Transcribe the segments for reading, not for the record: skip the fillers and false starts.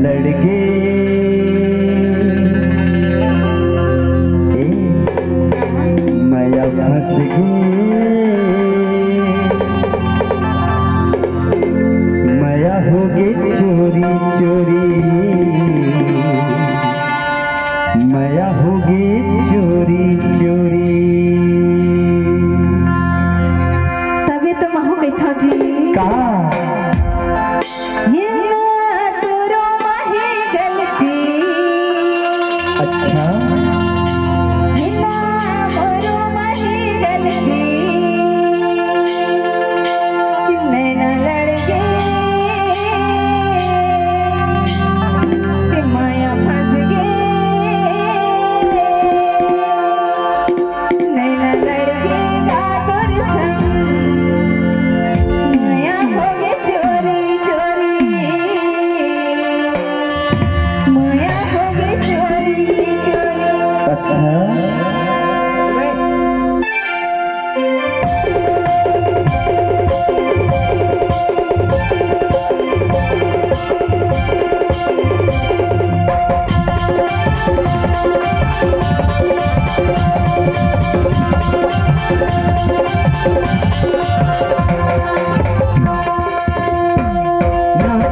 लड़के माया फंस गई माया हो गई चोरी चोरी माया हो गई चोरी चोरी तभी तो महू गई था जी कहा अच्छा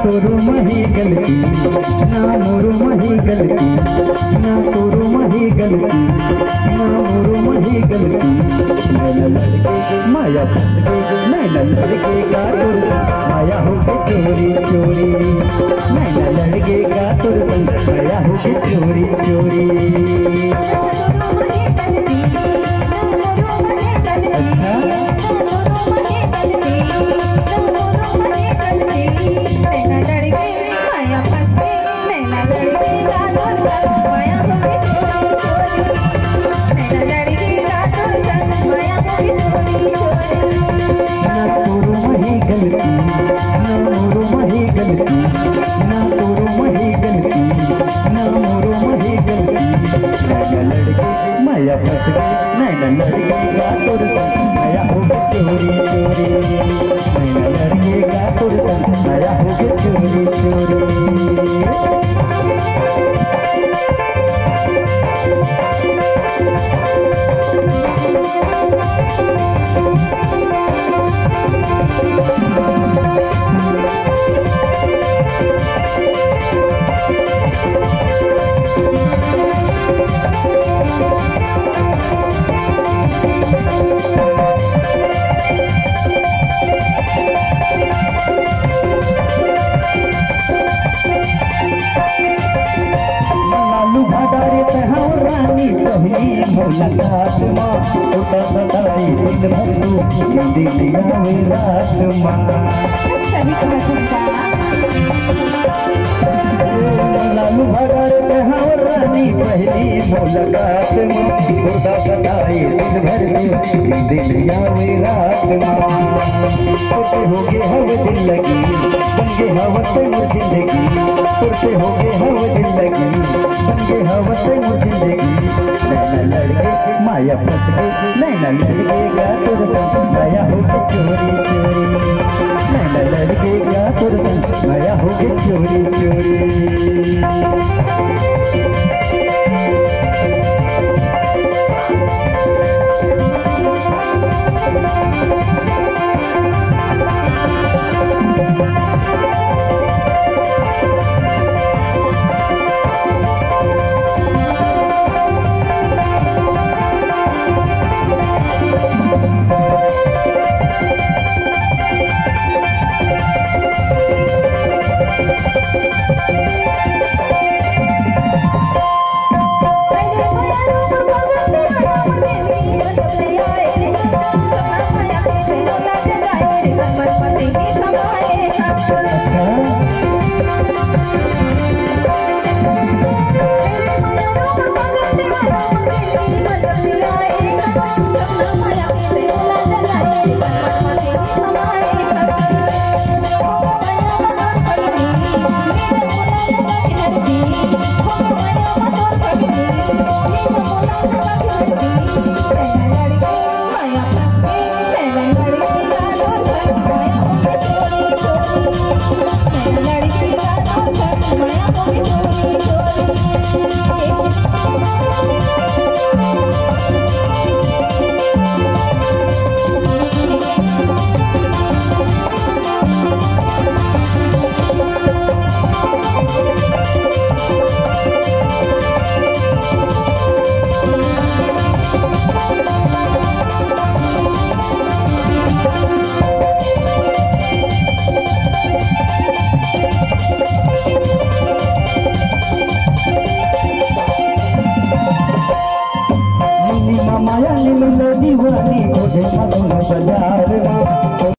तोरो मही गलती ना मोरो मही गलती ना तोरो मही गलती ना मोरो मही गलती नैना लड़के माया फंस गई नैना लड़के का तुर माया हो गई चोरी चोरी नैना लड़के का तुर माया हो गई चोरी चोरी माया फंस गई नैना लड़के का तुर माया हो गई चोरी चोरी नैना लड़के का तुर माया हो गई चोरी चोरी मुलाकात माँ उठा सताई दिन भर तू दिलिया रात माँ लालू भगर रानी पहली मुलाकात माँ उठा सताई दिन भर तू दिलिया रात माँ तुरते हो गए हव जिंदगी बन गए हव से मुर जिंदगी तुरते हो गए हव जिंदगी बन गए हव से मुर जिंदगी नैना लड़के माया फंस गई नैना लड़के का तुर माया हो गई चोरी चोरी नैना लड़के का तुर माया हो गई चोरी चोरी बाजार मां